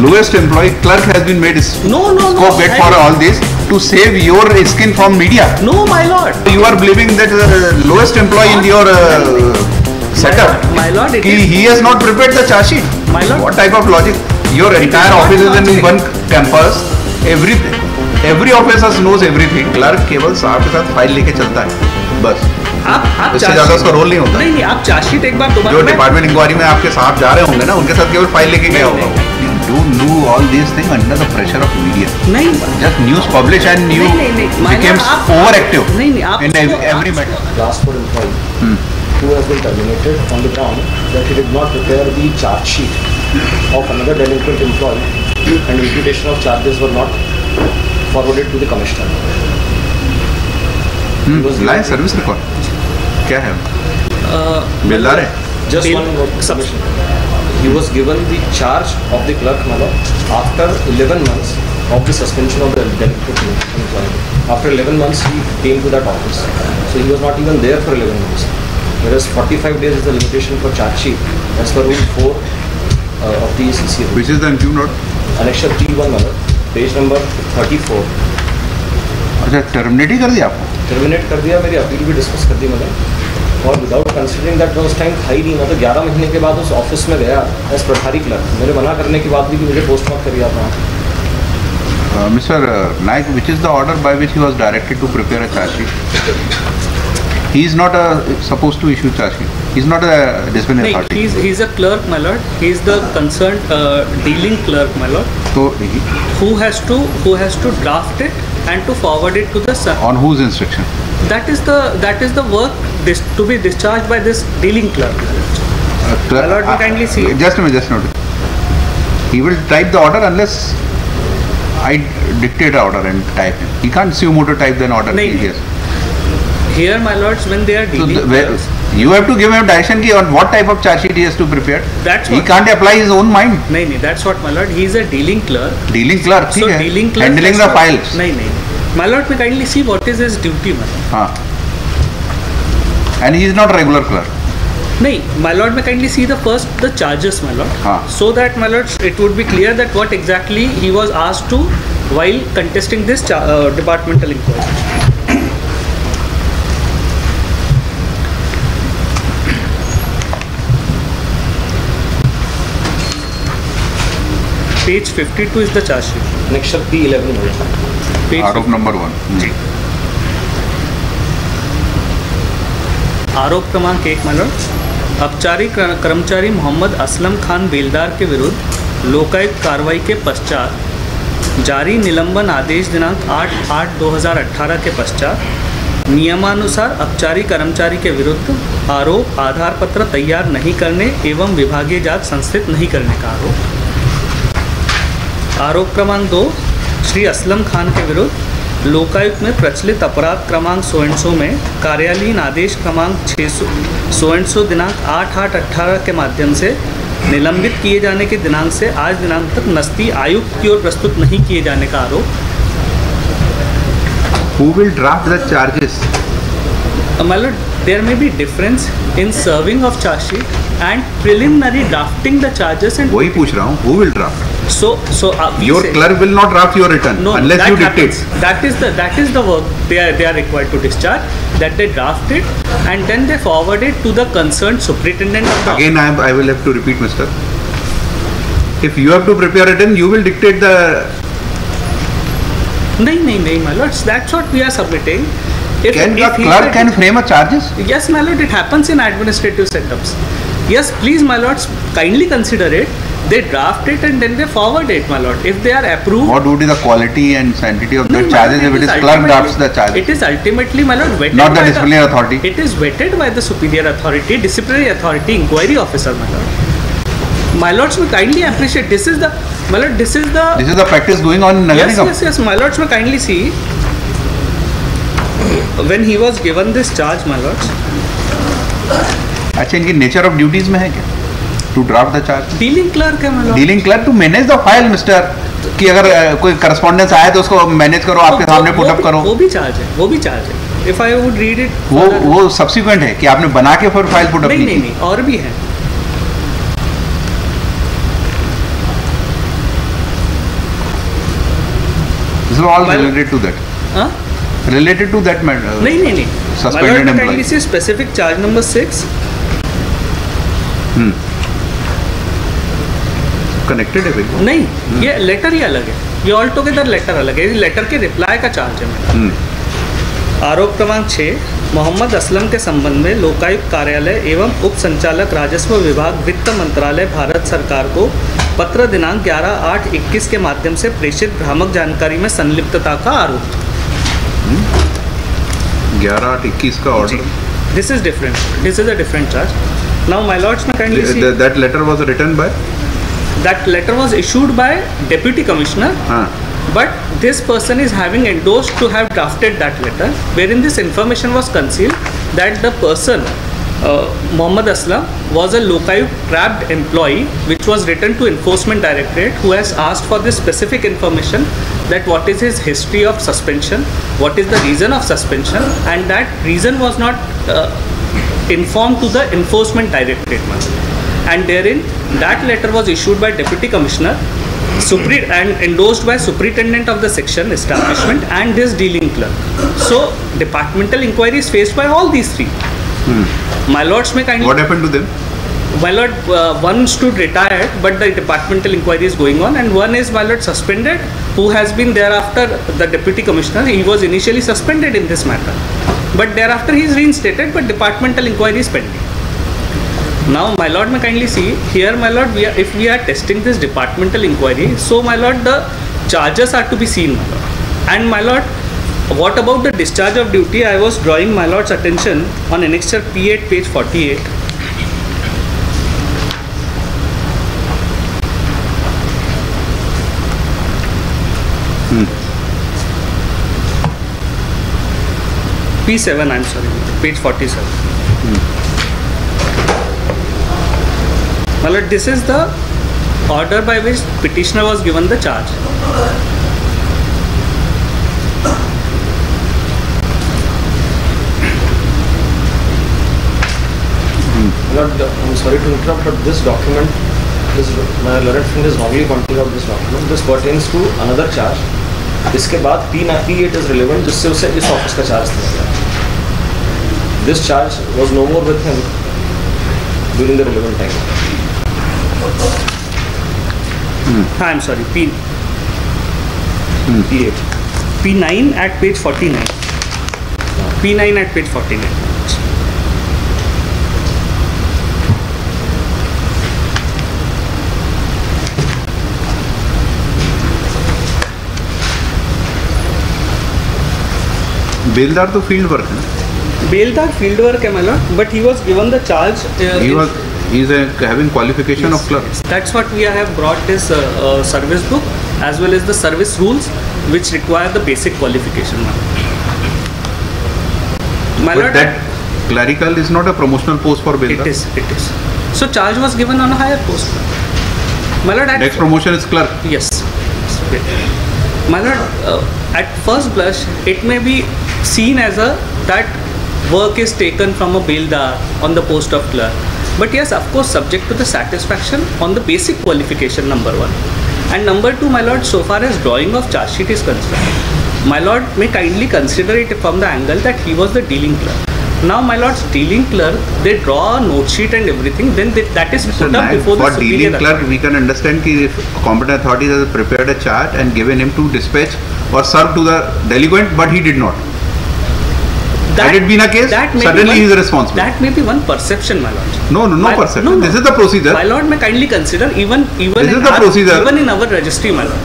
lowest employee clerk has been made scope get for all this to save your skin from media. No, my lord. You are believing that the lowest employee in your setup. My lord, he has not prepared the charge sheet. My lord. What type of logic? Your entire office is in one campus. Every officer knows everything. Clerk केवल साहब के साथ file लेके चलता है बस. आप इससे ज्यादा उसका रोल नहीं होता. नहीं आप चार्जशीट एक बार दोबारा जो डिपार्टमेंट इंक्वायरी में आपके साहब जा रहे होंगे ना उनके साथ केवल फाइल लेके गया होगा. You do all these things under the pressure of media. नहीं. Just news publish and you became overactive in every matter. Last for employee who has been terminated on the ground that he did not prepare the charge sheet of another delinquent employee and imputation of charges were not forwarded to the commissioner. Line service record क्या है? Builder है. Just one submission. He was given the charge of the clerk, after 11 months of the suspension of the delinquent employee. After 11 months, he came to that office. So he was not even there for 11 months. Whereas 45 days is the limitation for charge sheet as per Rule 4 of the CC. Which is the NQ note? Annexure T1, page number 34. अच्छा terminate ही कर दिया आपको? Terminate कर दिया, मेरी appeal भी discuss कर दी मैंने और विदाउट कंसिडरिंग दैट उस टाइम था ही नहीं. मैं तो 11 महीने के बाद उस ऑफिस में गया एज प्रभारी क्लर्क. मेरे मना करने के बाद भी कि मुझे पोस्ट मत करिए आप. Mister Naik, which is the order by which he was directed to prepare a charge sheet? He is not supposed to issue charge sheet. He is not a disciplinary authority. He is a clerk, my lord. He is the concerned dealing clerk, my lord. So who has to draft it and to forward it to the sir. On whose instruction? That is the work to be discharged by this dealing clerk. My lord, kindly see. Just a minute, just note. He will type the order unless I dictate the order and type it. He can't sumo to type the order. Yes. Here, my lords, when they are dealing, you have to give him direction on what type of charge sheet he has to prepare. That's he can't apply his own mind. No, that's what, my lord. He is a dealing clerk. Dealing clerk, so dealing clerk handling the files. No. My lord, may kindly see what is his duty, my lord. And he is not a regular clerk. No, my lord, may kindly see the charges, my lord. So that, my lord, it would be clear that what exactly he was asked to while contesting this departmental inquiry. Page 52 is the charge sheet. Annexure P11. आरोप number 1. जी. आरोप क्रमांक 1, मानो अपचारी कर्मचारी मोहम्मद असलम खान बेलदार के विरुद्ध लोकायुक्त कार्रवाई के पश्चात जारी निलंबन आदेश दिनांक 8/8/2018 के पश्चात नियमानुसार अपचारी कर्मचारी के विरुद्ध आरोप आधार पत्र तैयार नहीं करने एवं विभागीय जांच संस्थित नहीं करने का आरोप. आरोप क्रमांक 2, श्री असलम खान के विरुद्ध लोकायुक्त में प्रचलित अपराध क्रमांक सो में कार्यालयीन आदेश क्रमांक 600 दिनांक 8/8/18 के माध्यम से निलंबित किए जाने के दिनांक से आज दिनांक तक नस्ती आयुक्त की ओर प्रस्तुत नहीं किए जाने का आरोप. Who will draft the charges? My lord, there may be difference in serving of charge sheet and preliminary drafting the charges and. वही पूछ रहा हूँ. Who will draft? So your clerk will not draft your return unless you dictate. That is the work they are required to discharge. That they draft it and then they forward it to the concerned superintendent of the. Again, I will have to repeat, Mister. If you have to prepare return, you will dictate the. No, my lords. That's what we are submitting. If clerk can frame a charges? Yes, my lord. It happens in administrative setups. Yes, please, my lords, kindly consider it. They draft it and then they forward it, my lord. If they are approved. What would be the quality and sanctity of the charges if it is clerk drafts the charges? It is ultimately, my lord, vetted. Not the disciplinary authority. It is vetted by the superior authority, disciplinary authority, inquiry officer, my lord. My lords, may kindly appreciate. This is the, my lord. This is the practice going on in Nagar Nigam. Yes. My lords, may kindly see. When he was given this charge, my lords. अच्छा, इनकी nature of duties में है क्या? To draft the charge. Dealing clerk है, my lord. Dealing clerk to manage the file, mister. कि अगर कोई correspondence आए तो उसको मैनेज करो, आपके सामने पुट अप करो. वो भी चार्ज है. If I would read it. वो सब्सिक्वेंट है कि आपने बना के फिर फाइल पुट अप की. नहीं, और भी है. is all related to that. Huh? Related to that matter. नहीं. Suspended kindly employee. see specific charge number 6. Connected है बिल्कुल. नहीं, ये लेटर ही अलग है. ये ऑल टुगेदर लेटर अलग है. ये लेटर के रिप्लाई का चार्ज है मेरा. आरोप क्रमांक 6, मोहम्मद असलम के संबंध में लोकायुक्त कार्यालय एवं उप संचालक राजस्व विभाग वित्त मंत्रालय भारत सरकार को पत्र दिनांक 11/8/21 के माध्यम से प्रेषित भ्रामक जानकारी में संलिप्तता का आरोप. 11/8/21 का order. This is different. This is a different charge. Now, my lords, may kindly see. That letter was written by. That letter was issued by Deputy Commissioner. But this person is having endorsed to have drafted that letter, wherein this information was concealed that the person, Mohammad Aslam, was a Lokayukt trapped employee, which was written to Enforcement Directorate, who has asked for this specific information, that what is his history of suspension, what is the reason of suspension, and that reason was not informed to the Enforcement Directorate. And therein, that letter was issued by Deputy Commissioner and endorsed by Superintendent of the Section Establishment and his dealing clerk. So, departmental inquiry is faced by all these three. My lords, may kindly. What happened to them? My lord, one stood retired, but the departmental inquiry is going on, and one is, my lord, suspended, who has been thereafter the Deputy Commissioner. He was initially suspended in this matter, but thereafter he is reinstated, but departmental inquiry is pending. Now, my lord, may kindly see here, my lord, if we are testing this departmental inquiry, so my lord, the charges are to be seen, my lord. And my lord, what about the discharge of duty? I was drawing my lord's attention on annexure P8, page 48. P7, I'm sorry, page 47. My lord, this is the order by which petitioner was given the charge. Lord, I'm sorry to interrupt, but this document, my learned friend is wrongly pointing out this document. This pertains to another charge. इसके बाद P8 is relevant, जिससे उसे इस office का charge दिया गया. This charge was no more with him during the relevant time. I'm sorry, P8. P9 at page 49. P9 at page 49. बेलदार तो फील्ड वर्क है. बेलदार फील्ड वर्क है, my lord, but he was given the charge. He is having qualification of clerk. That's what we have brought this service book as well as the service rules, which require the basic qualification. My But lord, that clerical is not a promotional post for Beldar. It is. So charge was given on a higher post. My lord, Next promotion is clerk. Yes. My lord, at first blush, it may be seen as that work is taken from a Beldar on the post of clerk. But yes, of course, subject to the satisfaction on the basic qualification, number one. And number two, my lord, so far as drawing of charge sheet is concerned, my lord may kindly consider it from the angle that he was the dealing clerk. Now, my lord's dealing clerk, they draw a note sheet and everything, then that is put up before the superior authority. For dealing clerk, we can understand that if competent authority has prepared a chart and given him to dispatch or serve to the delinquent, but he did not. Had it been a case, suddenly he is responsible. That may be one perception, my lord. No perception. No. This is the procedure. My lord may kindly consider even in our registry, my lord.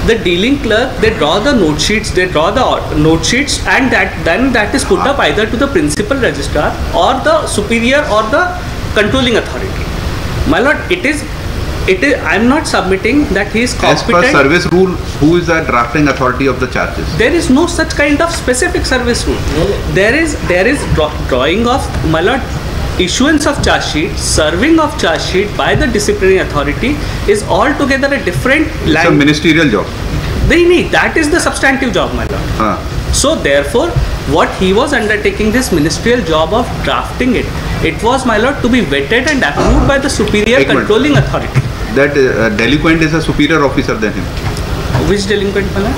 The dealing clerk, they draw the note sheets, and that is put up either to the principal registrar or the superior or the controlling authority. My lord, it is. I am not submitting that he is competent. As per service rule, who is the drafting authority of the charges? There is no such kind of specific service rule. There is drawing of, my lord, issuance of charge sheet, serving of charge sheet by the disciplinary authority is altogether a different language. It's a ministerial job. That is the substantive job, my lord. So therefore, what he was undertaking, this ministerial job of drafting it was, my lord, to be vetted and approved by the superior controlling authority. That delinquent is a superior officer than him. Which delinquent वाला?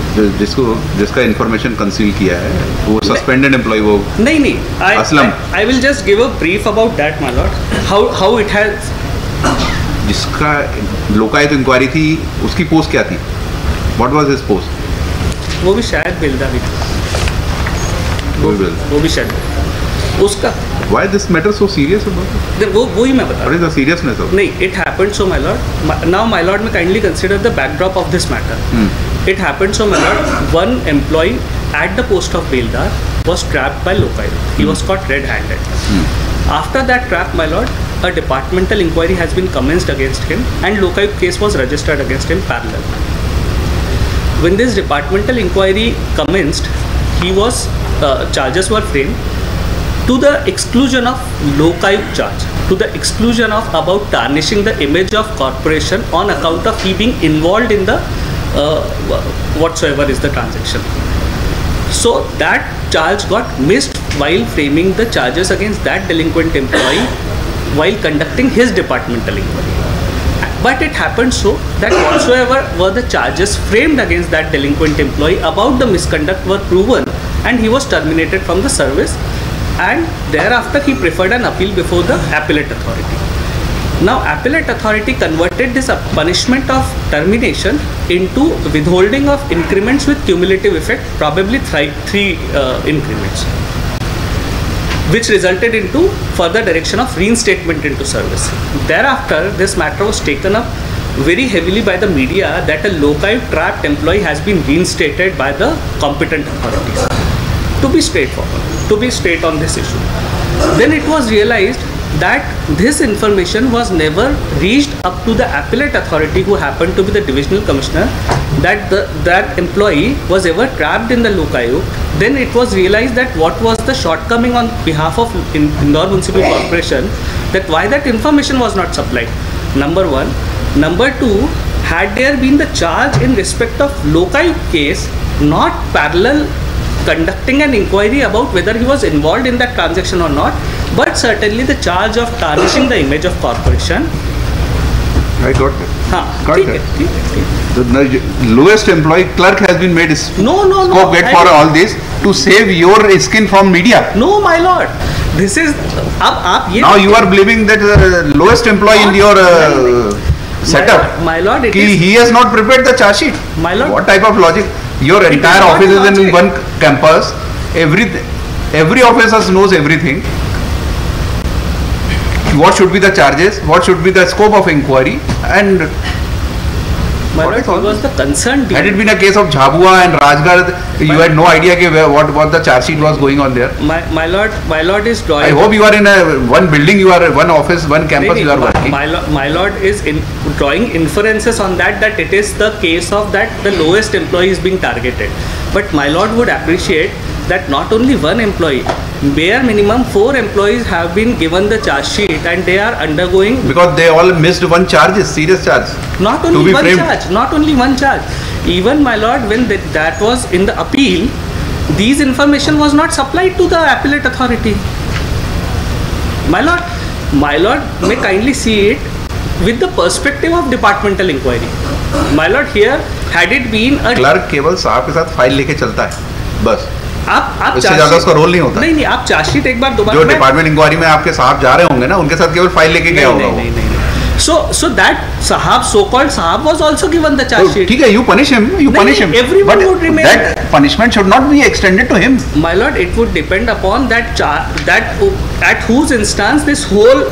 जिसका information conceal किया है, वो suspended employee वो. नहीं. Aslam. I will just give a brief about that, my lord. How it has. जिसका Lokayukta inquiry थी, उसकी पोस्ट क्या थी? What was his post? वो भी शायद बेलदार ही था. वो भी शायद उसका. Why this matter so serious about it? वो ही मैं बता. What is the seriousness of it? नहीं, it happened so, my lord. Now, my lord, may kindly consider the backdrop of this matter. It happened so, my lord. One employee at the post of Beldar was trapped by Lokayut. He was caught red-handed. After that trap, my lord, a departmental inquiry has been commenced against him, and Lokayut case was registered against him parallel. When this departmental inquiry commenced, charges were framed to the exclusion of Lokayut charge, to the exclusion of about tarnishing the image of corporation on account of he being involved in the whatsoever is the transaction. So that charge got missed while framing the charges against that delinquent employee while conducting his departmental inquiry. But it happened so that whatsoever were the charges framed against that delinquent employee about the misconduct were proven, and he was terminated from the service, and thereafter he preferred an appeal before the appellate authority. Now appellate authority converted this punishment of termination into withholding of increments with cumulative effect, probably three increments, which resulted into further direction of reinstatement into service. Thereafter this matter was taken up very heavily by the media that a Lokayut trapped employee has been reinstated by the competent authorities. To be straightforward, to be straight on this issue, then it was realized that this information was never reached up to the appellate authority, who happened to be the divisional commissioner, that employee was ever trapped in the Lokayut. Then it was realized that what was the shortcoming on behalf of Indore Municipal Corporation, that why that information was not supplied. Number one. Number two, had there been the charge in respect of Lokayut case, not parallel conducting an inquiry about whether he was involved in that transaction or not, but certainly the charge of tarnishing the image of corporation. I got it. got it. The lowest employee clerk has been made no, get for all this to save your skin from media. No, my lord. This is now you are believing that the lowest employee in your setup. My lord, he has not prepared the charge sheet. My lord, what type of logic? Your entire office is in one campus. Every officer knows everything. What should be the charges? What should be the scope of inquiry? And my lord, he was the concerned. Had it been a case of Jhabua and Rajgarh, you had no idea what the charge sheet was going on there. My lord is drawing. I hope you are in one building, you are one office, one campus, you are working. My lord is drawing inferences on that it is the case of that the lowest employee is being targeted. But my lord would appreciate that not only one employee, bare minimum 4 employees have been given the charge sheet, and they are undergoing, because they all missed one charge, serious charge. Not only one charge. Even my lord, when that was in the appeal, these information was not supplied to the appellate authority. My lord may kindly see it with the perspective of departmental inquiry. My lord, here had it been a clerk केवल साहब के साथ file लेके चलता है बस. आप इससे ज्यादा उसका रोल नहीं होता. नहीं, आप चार्जशीट एक बार दोबारा जो डिपार्टमेंट इंक्वायरी में आपके साहब जा रहे होंगे ना, उनके साथ केवल फाइल लेके गया होगा. नहीं. So that Sahab, so-called Sahab, was also given the charge sheet. ठीक है, you punish him. Everyone would remain. That punishment should not be extended to him. My lord, it would depend upon that at whose instance this whole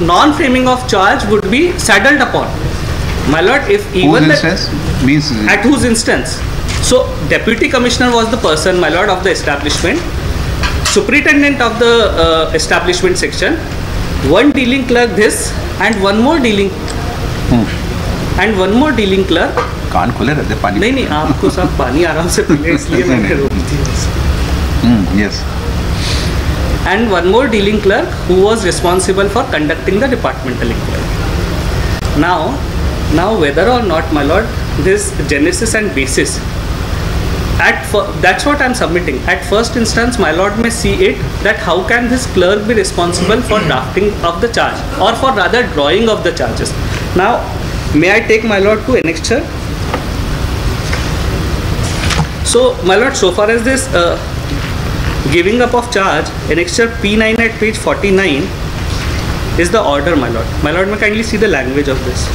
non-framing of charge would be saddled upon. My lord, if even whose instance means at whose instance. So deputy commissioner was the person, my lord, of the establishment, superintendent of the establishment section, one dealing clerk this, and one more dealing clerk. कान खुले रहते पानी. नहीं, आपको सब पानी आराम से पीने इसलिए मैंने रोक दिया. Yes. And one more dealing clerk who was responsible for conducting the departmental inquiry. Now whether or not, my lord, this genesis and basis, that's what I'm submitting. At first instance, my lord may see it that how can this clerk be responsible for drafting of the charge, or for rather drawing of the charges. Now, may I take my lord to annexure? So, my lord, so far as this giving up of charge, annexure P9 at page 49 is the order, my lord. My lord, may kindly see the language of this.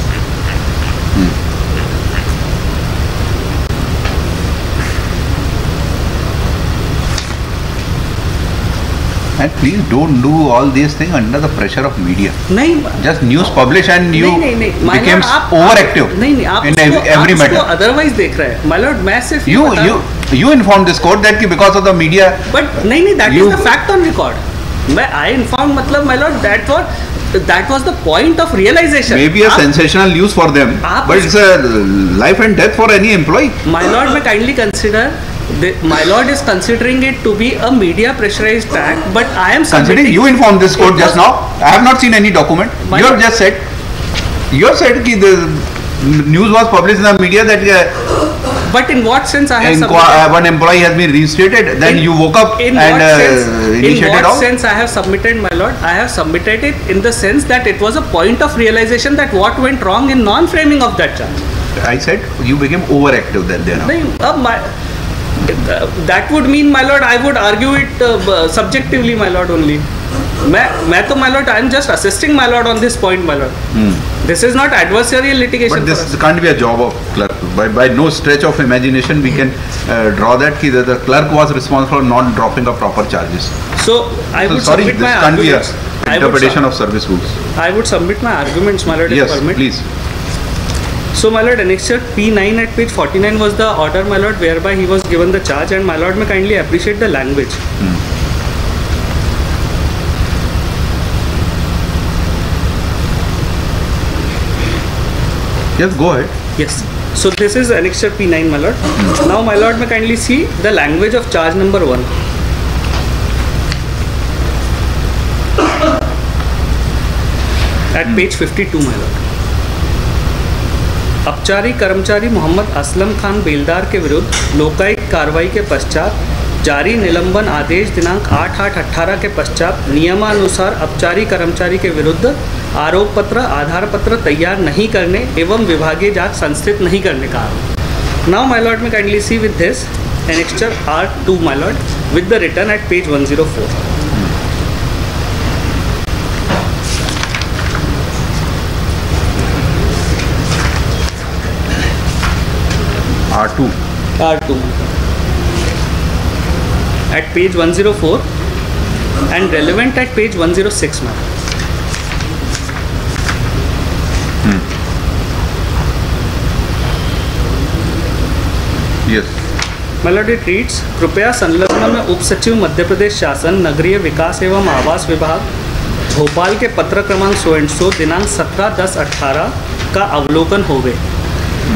And please don't do all these things under the pressure of media. नहीं, just news publish and you became overactive in every matter. Otherwise देख रहे हैं, my lord, मैं सिर्फ you informed this court that because of the media. But नहीं, that is the fact on record. I informed, मतलब my lord, that was the point of realization. Maybe a sensational news for them, but it's a life and death for any employee. My lord, may kindly consider. My lord is considering it to be a media pressurized act, but I am considering you informed this court just now. I have not seen any document. You have just said. You have said that the news was published in the media that. But in what sense I have submitted? One employee has been reinstated. Then you woke up and initiated all. In what all. sense I have submitted, my lord? I have submitted it in the sense that it was a point of realization that what went wrong in non-framing of that charge. I said you became overactive then. That would mean, my lord, I would argue it subjectively, my lord, only. मैं तो, my lord, I am just assisting, my lord, on this point, my lord. This is not adversarial litigation. But this can't be a job of clerk. By no stretch of imagination we can draw that the clerk was responsible for not dropping the proper charges. So I would submit my arguments. Can't be a interpretation of service rules. I would submit my arguments, my lord, yes, if permit. Please. So, my lord, annexure P9 at page 49 was the order, my lord, whereby he was given the charge, and my lord may kindly appreciate the language. Yes, go ahead. Yes. So, this is annexure P9, my lord. Now, my lord may kindly see the language of charge number 1. At page 52, my lord. अपचारी कर्मचारी मोहम्मद असलम खान बेलदार के विरुद्ध लोकायुक्त कार्रवाई के पश्चात जारी निलंबन आदेश दिनांक 8/8/18 के पश्चात नियमानुसार अपचारी कर्मचारी के विरुद्ध आरोप पत्र आधार पत्र तैयार नहीं करने एवं विभागीय जांच संस्थित नहीं करने का आरोप. नाउ माय लॉर्ड में kindly see with this annexure R2 my lord with the return at page 104. R2 at page 104 and relevant at page 106, ma'am. Yes. My lord, it reads, कृपया संलग्न में उप सचिव मध्य प्रदेश शासन नगरीय विकास एवं आवास विभाग भोपाल के पत्र क्रमांक 100 दिनांक 17/10/18 का अवलोकन हो गए.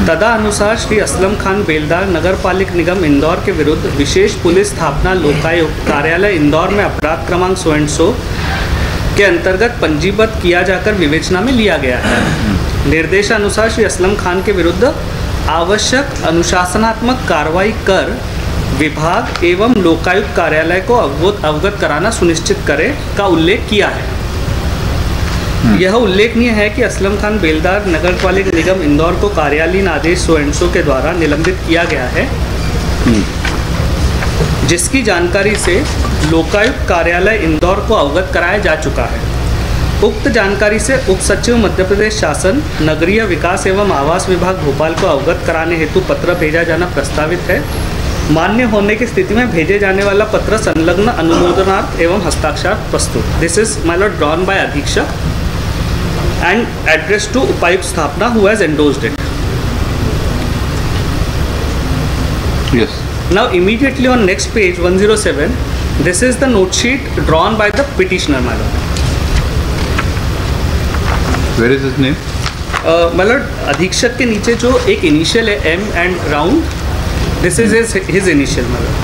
तदा अनुसार श्री असलम खान बेलदार नगर पालिक निगम इंदौर के विरुद्ध विशेष पुलिस स्थापना लोकायुक्त कार्यालय इंदौर में अपराध क्रमांक 100 के अंतर्गत पंजीबद्ध किया जाकर विवेचना में लिया गया है. निर्देशानुसार श्री असलम खान के विरुद्ध आवश्यक अनुशासनात्मक कार्रवाई कर विभाग एवं लोकायुक्त कार्यालय को अवगत कराना सुनिश्चित करे का उल्लेख किया है. यह उल्लेखनीय है कि असलम खान बेलदार नगर पालिक निगम इंदौर को कार्यालयीन आदेश 100 के द्वारा निलंबित किया गया है, जिसकी जानकारी से लोकायुक्त कार्यालय इंदौर को अवगत कराया जा चुका है. उक्त जानकारी से उप सचिव मध्य प्रदेश शासन नगरीय विकास एवं आवास विभाग भोपाल को अवगत कराने हेतु पत्र भेजा जाना प्रस्तावित है. मान्य होने की स्थिति में भेजे जाने वाला पत्र संलग्न अनुमोदनार्थ एवं हस्ताक्षर प्रस्तुत. This is my Lord drawn by अधीक्षक and addressed to Upayukt Sthapna who has endorsed it. Yes. Now immediately on next page 107, this is the note sheet drawn by the petitioner, my lord. Where is his name? My lord, अधीक्षक के नीचे जो एक initial है M and round, this is his initial, my lord.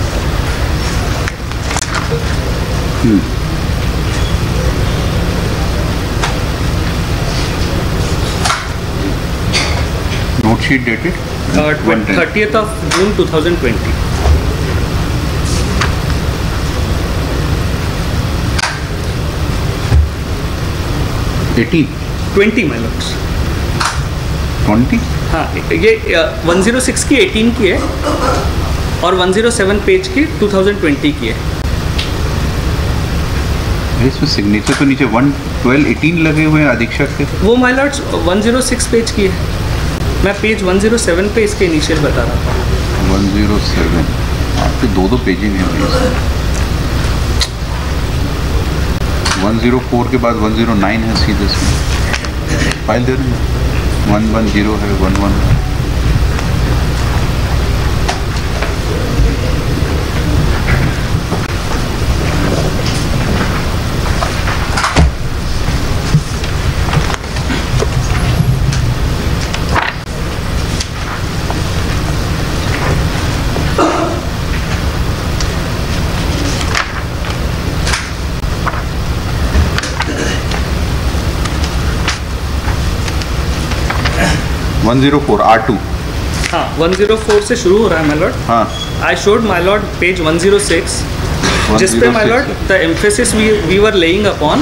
Note sheet dated 30th of June 2020. $18 20 my lords. 20? हाँ, ये 106 की 18 की है और 107 पेज की 2020 की है। इसमें सिग्नेचर तो नीचे 11218 लगे हुए हैं अधीक्षक के। वो माय लॉर्ड 106 पेज की है, मैं पेज 107 पे इसके इनिशियल बता रहा था। 107 आपके दो पेजिंग है भाई। 104 के बाद 109 है सीधे से फाइल दे रहे हैं। 110 है 11 है। R2 हाँ 104 से शुरू हो रहा है माय लॉर्ड। हाँ I showed my lord page 106 जिस पे my lord the emphasis we were laying upon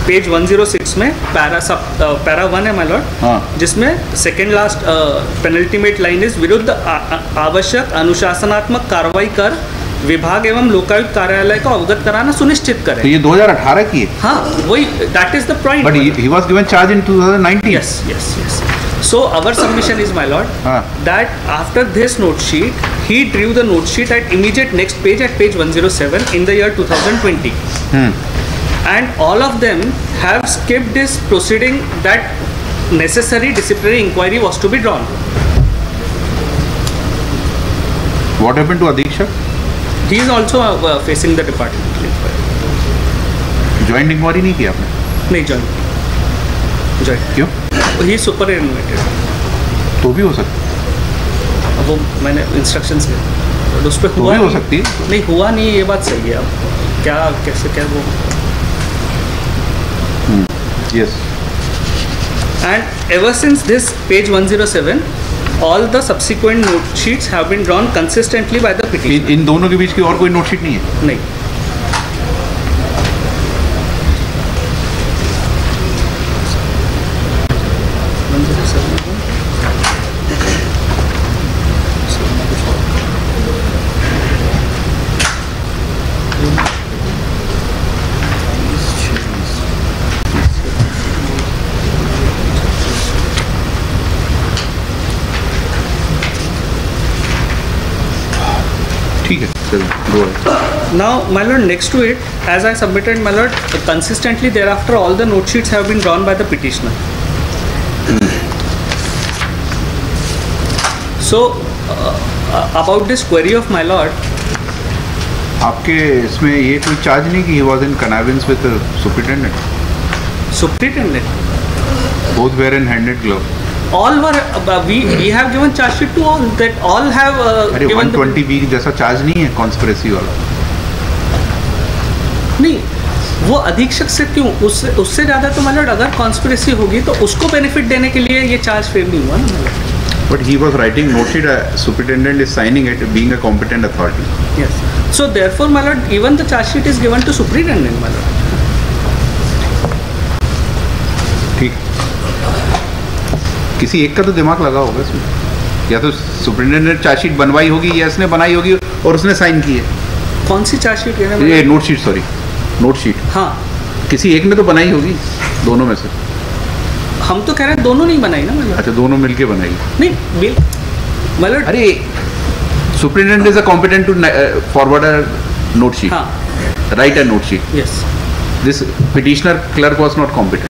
page 106 में पैरा 1 है माय लॉर्ड। हाँ जिसमें second last penultimate line is विरुद्ध आवश्यक अनुशासनात्मक कार्रवाई कर विभाग एवं लोकायुक्त कार्यालय को अवगत कराना सुनिश्चित करें। तो ये 2018 की है। हाँ वही that is the point. But he was given charge in 2019। Yes, yes, yes. So our submission is, my lord, that after this note sheet, he drew the note sheet at immediate next page at page 107 in the year 2020. And all of them have skipped this proceeding that necessary disciplinary inquiry was to be drawn. What happened to Adhikshak? He is also facing the departmental inquiry. Joint inquiry नहीं किया आपने? नहीं joint. क्यों? ही super एनुमेटेड तो भी हो सकता है। अब वो मैंने इंस्ट्रक्शंस दिए उस पर तो हुआ भी हो सकती है। नहीं हुआ नहीं, ये बात सही है। अब क्या कैसे क्या वो yes and ever since this page 107 all the subsequent note sheets have been drawn consistently by the petitioner. इन दोनों के बीच की और कोई नोट शीट नहीं है? नहीं। ठीक है चलो go ahead. Now, my lord, next to it, as I submitted, my lord, consistently thereafter, all the note sheets have been drawn by the petitioner. So, about this query of my lord, आपके इसमें ये कोई charge नहीं कि he was in connivance with the superintendent? superintendent, Both were in handed glove. all were we have given charge sheet to all that all have अरे given 120B जैसा charge नहीं है कॉन्स्पिरेसी वाला? नहीं, वो अधीक्षक से क्यों, उससे ज़्यादा तो मतलब अगर कॉन्स्पिरेसी होगी तो उसको बेनिफिट देने के लिए ये चार्ज फ्रेम नहीं हुआ ना। But he was writing note sheet, superintendent is signing it, being a competent authority. Yes. So therefore, my lord, even the charge sheet is given to superintendent, my lord. ठीक, किसी एक का तो दिमाग लगा होगा इसमें, या तो सुप्रिंटेंडेंट ने चार्ज शीट बनवाई होगी या इसने बनाई होगी और उसने साइन की है। कौन सी चार्ज शीट है? ये note sheet, sorry note sheet. हाँ, किसी एक ने तो बनाई होगी दोनों में से। हम तो कह रहे हैं दोनों नहीं बनाई ना मतलब। अच्छा, दोनों मिलके बनाई? नहीं मतलब, अरे superintendent is a competent to forward a note sheet, हाँ, write a note sheet. yes. This petitioner clerk was not competent.